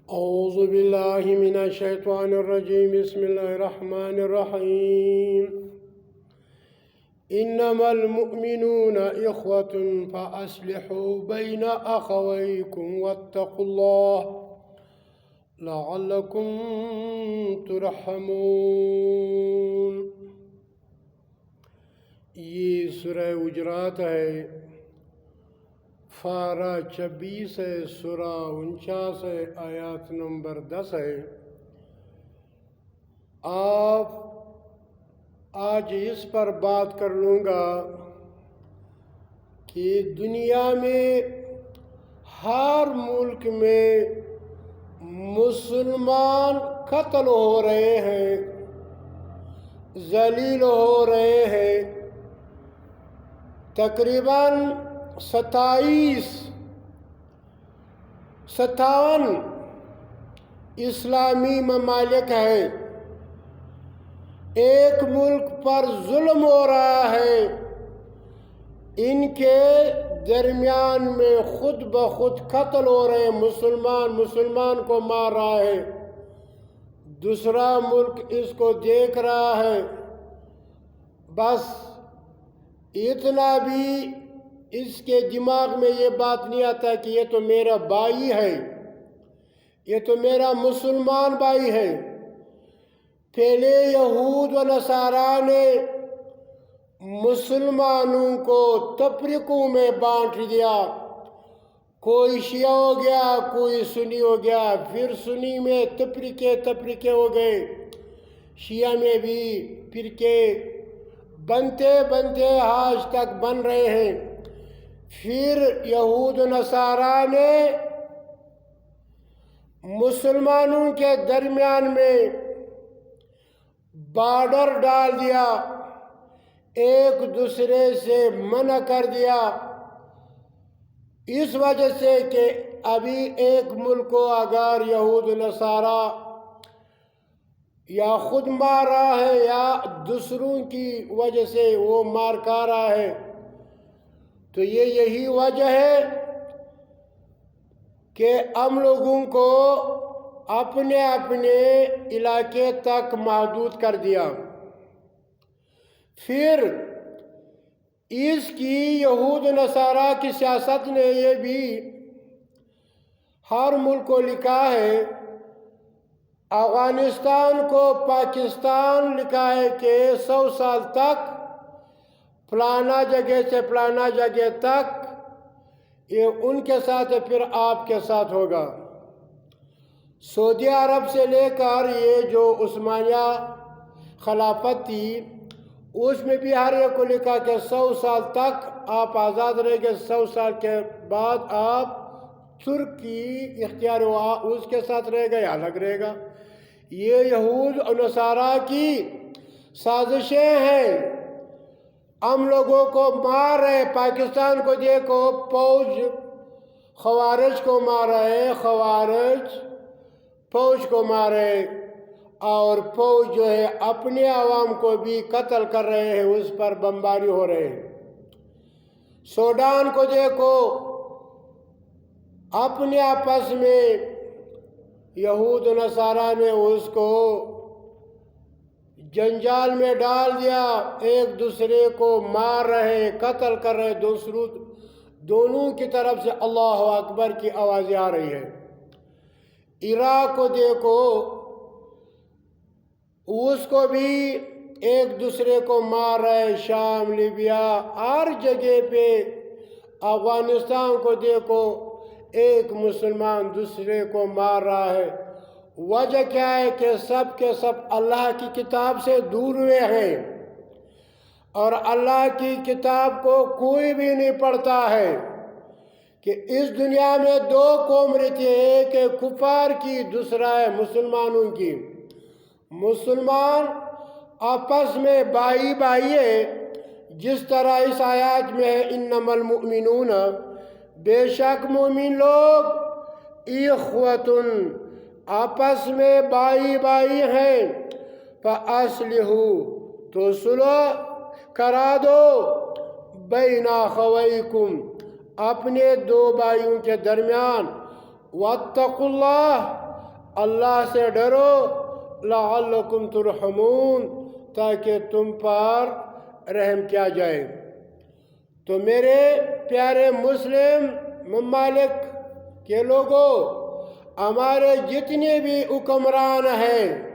أعوذ بالله من الشيطان الرجيم بسم الله الرحمن الرحيم إنما المؤمنون إخوة فأصلحوا بين أخويكم واتقوا الله لعلكم ترحمون. یہ سورہ حجرات ہے، فارہ 26 ہے، سورہ 49 ہے، آیات نمبر 10 ہے. آج اس پر بات کر لوں گا کہ دنیا میں ہر ملک میں مسلمان قتل ہو رہے ہیں، ذلیل ہو رہے ہیں. تقریباً 57 اسلامی ممالک ہیں. ایک ملک پر ظلم ہو رہا ہے، ان کے درمیان میں خود بخود قتل ہو رہے ہیں. مسلمان کو مار رہا ہے، دوسرا ملک اس کو دیکھ رہا ہے. بس اتنا بھی اس کے دماغ میں یہ بات نہیں آتا کہ یہ تو میرا بھائی ہے، یہ تو میرا مسلمان بھائی ہے. پہلے یہود و نصارہ نے مسلمانوں کو تفریقوں میں بانٹ دیا. کوئی شیعہ ہو گیا، کوئی سنی ہو گیا، پھر سنی میں تفریقے ہو گئے، شیعہ میں بھی فرقے بنتے آج تک بن رہے ہیں. پھر یہود و نصارہ نے مسلمانوں کے درمیان میں بارڈر ڈال دیا، ایک دوسرے سے منع کر دیا، اس وجہ سے کہ ابھی ایک ملک کو اگر یہود و نصارہ یا خود مار رہا ہے یا دوسروں کی وجہ سے وہ مار کھا رہا ہے، تو یہی وجہ ہے کہ ہم لوگوں کو اپنے علاقے تک محدود کر دیا. پھر اس کی یہود و نصارہ کی سیاست نے یہ بھی ہر ملک کو لکھا ہے. افغانستان کو پاکستان لکھا ہے کہ 100 سال تک فلانا جگہ سے فلانا جگہ تک یہ ان کے ساتھ ہے، پھر آپ کے ساتھ ہوگا. سعودی عرب سے لے کر یہ جو عثمانیہ خلافت تھی، اس میں بھی ہر ایک کو لکھا کہ 100 سال تک آپ آزاد رہیں گے، 100 سال کے بعد آپ ترک کی اختیار ہوا اس کے ساتھ رہے گا یا الگ رہے گا. یہ یہود و نصارہ کی سازشیں ہیں. ہم لوگوں کو مار رہے. پاکستان کو دیکھو، فوج خوارج کو مار رہے، خوارج فوج کو مار رہے، اور فوج جو ہے اپنے عوام کو بھی قتل کر رہے ہیں، اس پر بمباری ہو رہے ہیں. سوڈان کو دیکھو، اپنے آپس میں یہود و نصارہ نے اس کو جنجال میں ڈال دیا، ایک دوسرے کو مار رہے، قتل کر رہے. دونوں کی طرف سے اللہ اکبر کی آوازیں آ رہی ہے. عراق کو دیکھو، اس کو بھی ایک دوسرے کو مار رہے، شام، لیبیا، ہر جگہ پہ. افغانستان کو دیکھو، ایک مسلمان دوسرے کو مار رہا ہے. وجہ کیا ہے کہ سب کے سب اللہ کی کتاب سے دور ہوئے ہیں، اور اللہ کی کتاب کو کوئی بھی نہیں پڑھتا ہے. کہ اس دنیا میں 2 قوم رہتی ہے، ایک ہے کفار کی، دوسرا ہے مسلمانوں کی. مسلمان آپس میں بھائی ہے، جس طرح اس آیات میں ہے انما المؤمنون، بے شک مومن لوگ، اخوتن، آپس میں بھائی ہیں. فاصلحوا، تو صلح کرا دو، بین اخویکم، اپنے 2 بھائیوں کے درمیان. واتقوا اللہ، اللہ سے ڈرو لعلکم ترحمون تاکہ تم پر رحم کیا جائے۔ تو میرے پیارے مسلم ممالک کے لوگوں، ہمارے جتنے بھی حکمران ہیں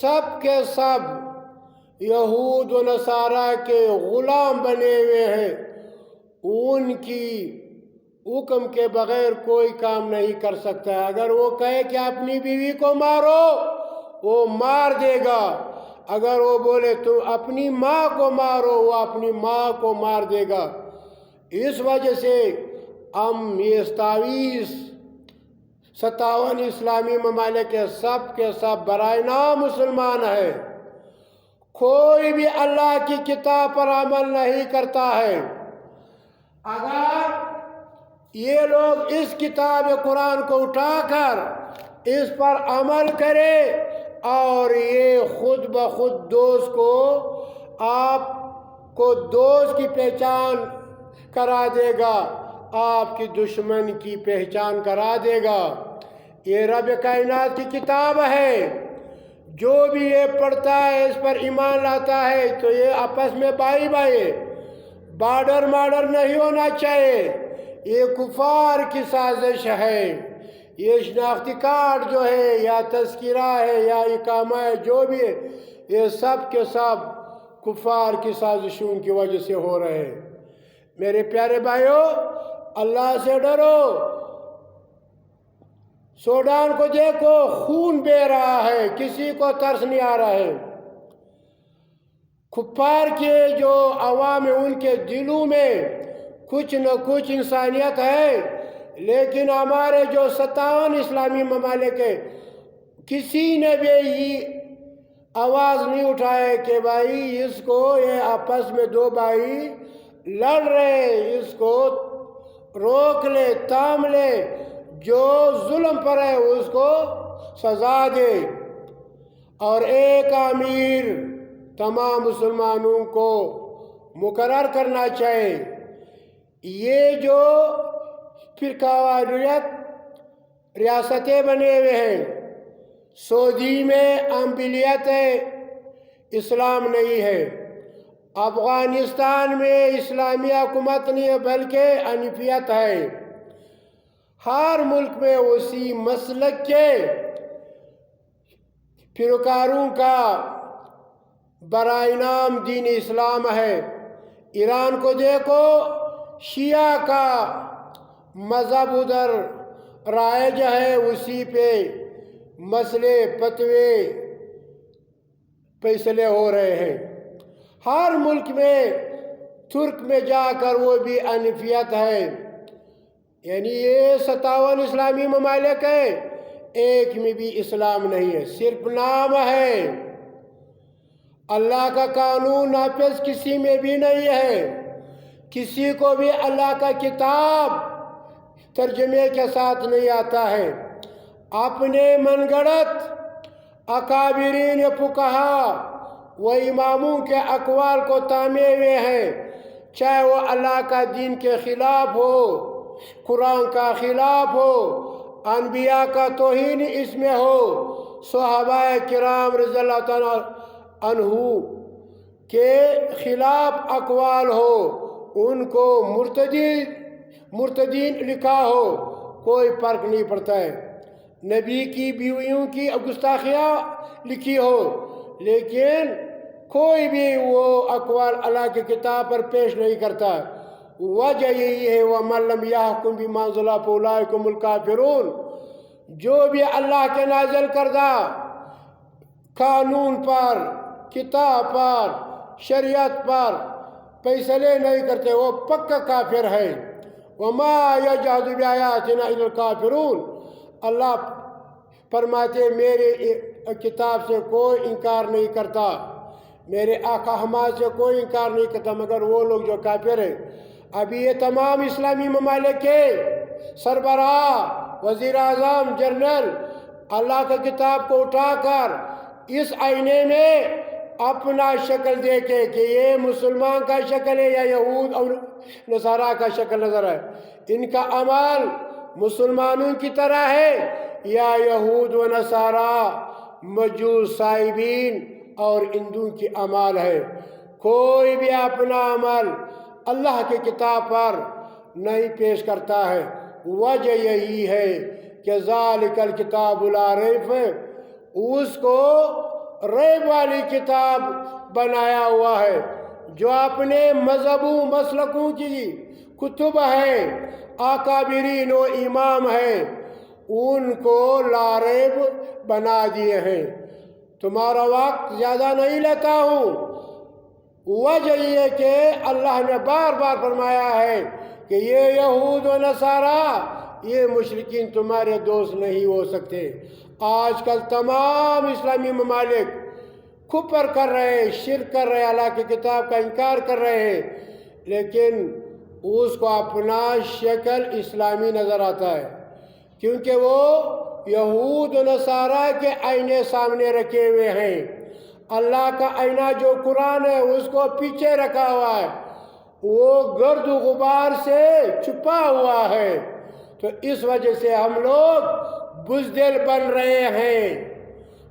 سب کے سب یہود و نصارہ کے غلام بنے ہوئے ہیں۔ ان کی حکم کے بغیر کوئی کام نہیں کر سکتا ہے۔ اگر وہ کہے کہ اپنی بیوی کو مارو وہ مار دے گا، اگر وہ بولے تم اپنی ماں کو مارو وہ اپنی ماں کو مار دے گا۔ اس وجہ سے ہم یہ 57 اسلامی ممالک کے سب برائے نام مسلمان ہیں۔ کوئی بھی اللہ کی کتاب پر عمل نہیں کرتا ہے۔ اگر یہ لوگ اس کتاب قرآن کو اٹھا کر اس پر عمل کرے اور یہ خود بخود دوست کو آپ کو دوست کی پہچان کرا دے گا، آپ کی دشمن کی پہچان کرا دے گا۔ یہ رب کائنات کی کتاب ہے، جو بھی یہ پڑھتا ہے اس پر ایمان لاتا ہے تو یہ آپس میں بھائی بارڈر نہیں ہونا چاہیے۔ یہ کفار کی سازش ہے۔ یہ شناختی کارڈ جو ہے یا تذکرہ ہے یا اقامہ ہے جو بھی ہے، یہ سب کے سب کفار کی سازشوں کی وجہ سے ہو رہے ہیں۔ میرے پیارے بھائیوں، اللہ سے ڈرو۔ سوڈان کو دیکھو، خون بہہ رہا ہے، کسی کو ترس نہیں آ رہا ہے۔ کفار کے جو عوام ہیں ان کے دلوں میں کچھ نہ کچھ انسانیت ہے، لیکن ہمارے جو 57 اسلامی ممالک ہیں کسی نے بھی یہ آواز نہیں اٹھائے کہ بھائی اس کو، یہ آپس میں دو بھائی لڑ رہے، اس کو روک لے، تھام لے، جو ظلم پر ہے اس کو سزا دے، اور ایک امیر تمام مسلمانوں کو مقرر کرنا چاہیے۔ یہ جو فرقہ واریت ریاستیں بنے ہوئے ہیں، سعودی میں امبلیت ہے، اسلام نہیں ہے۔ افغانستان میں اسلامی حکومت نہیں ہے بلکہ حنیفیت ہے۔ ہر ملک میں اسی مسلک کے پیروکاروں کا برائے نام دین اسلام ہے۔ ایران کو دیکھو، شیعہ کا مذہب ادھر رائج ہے، اسی پہ مسئلے فتوے فیصلے ہو رہے ہیں۔ ہر ملک میں، ترک میں جا کر وہ بھی حنیفیت ہے۔ یعنی یہ 57 اسلامی ممالک ہیں، ایک میں بھی اسلام نہیں ہے، صرف نام ہے۔ اللہ کا قانون نافذ کسی میں بھی نہیں ہے۔ کسی کو بھی اللہ کا کتاب ترجمے کے ساتھ نہیں آتا ہے۔ اپنے من گڑت اکابرین فقہا و اماموں کے اقوال کو تامے ہوئے ہیں، چاہے وہ اللہ کا دین کے خلاف ہو، قرآن کا خلاف ہو، انبیاء کا توہین اس میں ہو، صحابہ کرام رضی اللہ تعالیٰ عنہ کے خلاف اقوال ہو، ان کو مرتدین لکھا ہو، کوئی فرق نہیں پڑتا ہے۔ نبی کی بیویوں کی گستاخیاں لکھی ہو، لیکن کوئی بھی وہ اقوال اللہ کی کتاب پر پیش نہیں کرتا۔ وجہ یہی ہے وَمَن لَّمْ يَحْكُم بِمَا أَنزَلَ فَأُولَٰئِكَ هُمُ الْكَافِرُونَ۔ جو بھی اللہ کے نازل کردہ قانون پر، کتاب پر، شریعت پر فیصلے نہیں کرتے وہ پکا کافر ہے۔ وَمَا يَجْحَدُ بِآيَاتِنَا إِلَّا الْكَافِرُونَ۔ اللہ فرماتے میرے کتاب سے کوئی انکار نہیں کرتا، میرے احکامات سے کوئی انکار نہیں کرتا مگر وہ لوگ جو کافر ہیں۔ ابھی یہ تمام اسلامی ممالک کے سربراہ، وزیر اعظم، جنرل اللہ کا کتاب کو اٹھا کر اس آئینے میں اپنا شکل دیکھے کہ یہ مسلمان کا شکل ہے یا یہود اور نصارہ کا شکل نظر ہے۔ ان کا عمل مسلمانوں کی طرح ہے یا یہود و نصارہ مجوس صائبین اور ہندوؤں کی اعمال ہے؟ کوئی بھی اپنا عمل اللہ کی کتاب پر نہیں پیش کرتا ہے۔ وجہ یہی ہے کہ ذالک الکتاب لا ریب، اس کو ریب والی کتاب بنایا ہوا ہے۔ جو اپنے مذہبوں مسلکوں کی کتب ہے، اکابرین و امام ہے، ان کو لا ریب بنا دیے ہیں۔ تمہارا وقت زیادہ نہیں لیتا ہوں۔ وجہ یہ کہ اللہ نے بار بار فرمایا ہے کہ یہ یہود و نصارہ، یہ مشرکین تمہارے دوست نہیں ہو سکتے۔ آج کل تمام اسلامی ممالک کفر کر رہے ہیں، شرک کر رہے ہیں، اللہ کی کتاب کا انکار کر رہے ہیں، لیکن اس کو اپنا شکل اسلامی نظر آتا ہے، کیونکہ وہ یہود و نصارہ کے آئینے سامنے رکھے ہوئے ہیں۔ اللہ کا آئینہ جو قرآن ہے اس کو پیچھے رکھا ہوا ہے، وہ گرد و غبار سے چھپا ہوا ہے۔ تو اس وجہ سے ہم لوگ بزدل بن رہے ہیں،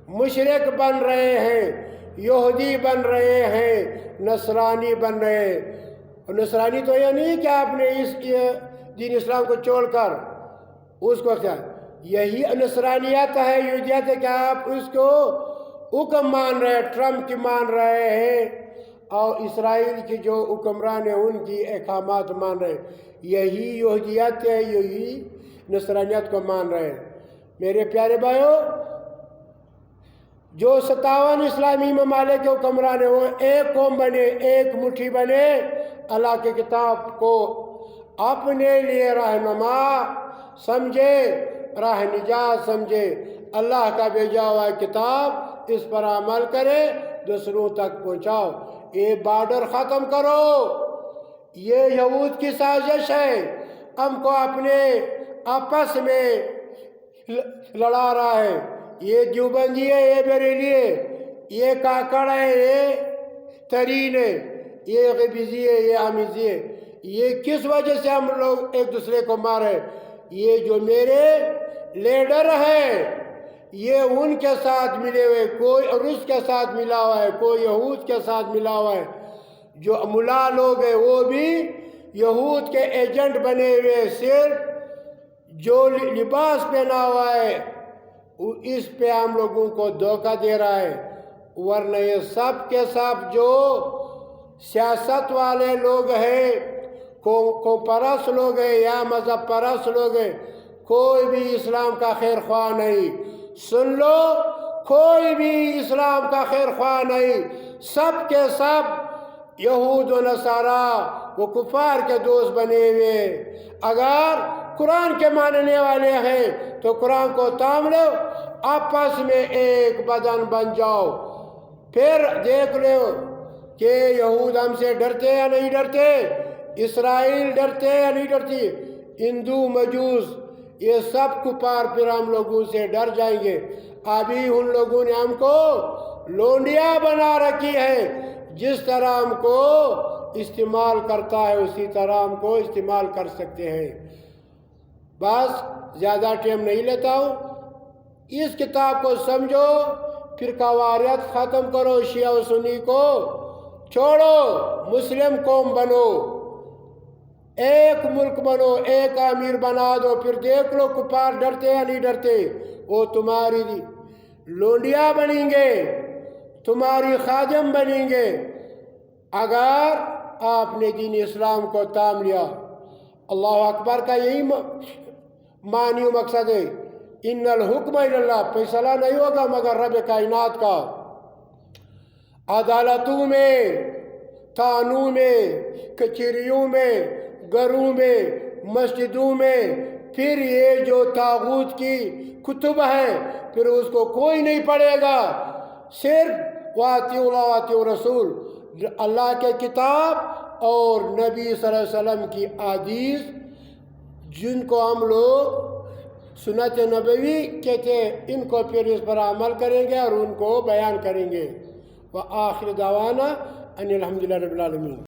مشرک بن رہے ہیں، یہودی بن رہے ہیں، نصرانی بن رہے ہیں۔ اور نصرانی تو یہ نہیں کہ آپ نے اس دین اسلام کو چھوڑ کر اس کو کیا، یہی نصرانیت ہے، یہودیت ہے کہ آپ اس کو حکم مان رہے ہیں، ٹرمپ کی مان رہے ہیں، اور اسرائیل کی جو حکمران ہیں ان کی احکامات مان رہے ہیں۔ یہی یہودیت ہے، یہی نصرانیت کو مان رہے ہیں۔ میرے پیارے بھائیوں، جو 57 اسلامی ممالک کے حکمران ہیں وہ ایک قوم بنے، ایک مٹھی بنے، اللہ کی کتاب کو اپنے لیے رہنما سمجھے، راہ نجات سمجھے، اللہ کا بھیجا ہوا کتاب اس پر عمل کرے، دوسروں تک پہنچاؤ۔ یہ بارڈر ختم کرو، یہ یہود کی سازش ہے، ہم کو اپنے آپس میں لڑا رہا ہے۔ یہ دیوبندی ہے، یہ بریلی ہے، یہ کاکڑ ہے، یہ ترین ہے، یہ غبیزی ہے، یہ آمیزی ہے۔ یہ کس وجہ سے ہم لوگ ایک دوسرے کو مارے؟ یہ جو میرے لیڈر ہیں یہ ان کے ساتھ ملے ہوئے، کوئی روس کے ساتھ ملا ہوا ہے، کوئی یہود کے ساتھ ملا ہوا ہے۔ جو ملا لوگ ہیں وہ بھی یہود کے ایجنٹ بنے ہوئے، صرف جو لباس پہنا ہوا ہے اس پہ ہم لوگوں کو دھوکہ دے رہا ہے۔ ورنہ یہ سب کے سب جو سیاست والے لوگ ہیں، قوم پرست لوگ ہیں یا مذہب پرست لوگ ہیں، کوئی بھی اسلام کا خیر خواہ نہیں۔ سن لو، کوئی بھی اسلام کا خیر خواہ نہیں، سب کے سب یہود و نصارہ وہ کفار کے دوست بنے ہوئے۔ اگر قرآن کے ماننے والے ہیں تو قرآن کو تام لو، آپس میں ایک بدن بن جاؤ، پھر دیکھ لو کہ یہود ہم سے ڈرتے یا نہیں ڈرتے، اسرائیل ڈرتے یا نہیں ڈرتی، ہندو مجوس یہ سب کفار پھر ہم لوگوں سے ڈر جائیں گے۔ ابھی ان لوگوں نے ہم کو لونڈیا بنا رکھی ہے، جس طرح ہم کو استعمال کرتا ہے اسی طرح ہم کو استعمال کر سکتے ہیں۔ بس زیادہ ٹائم نہیں لیتا ہوں، اس کتاب کو سمجھو، فرقہ واریت ختم کرو، شیعہ و سنی کو چھوڑو، مسلم قوم بنو، ایک ملک بنو، ایک امیر بنا دو، پھر دیکھ لو کفار ڈرتے یا نہیں ڈرتے، وہ تمہاری لونڈیا بنیں گے، تمہاری خادم بنیں گے اگر آپ نے دین اسلام کو تام لیا۔ اللہ اکبر کا یہی معنی و مقصد ہے، ان الحکم الی اللہ، فیصلہ نہیں ہوگا مگر رب کائنات کا۔ عدالتوں میں، تھانوں میں، کچہریوں میں، گھروں میں، مسجدوں میں، پھر یہ جو طاغوت کی کتب ہے پھر اس کو کوئی نہیں پڑھے گا، صرف واطیعوا اللہ واطیعوا الرسول، اللہ کے کتاب اور نبی صلی اللہ علیہ وسلم کی احادیث، جن کو ہم لوگ سنت نبوی کہتے ہیں، ان کو پھر اس پر عمل کریں گے اور ان کو بیان کریں گے۔ وآخر دعوانا ان الحمدللہ رب العالمین۔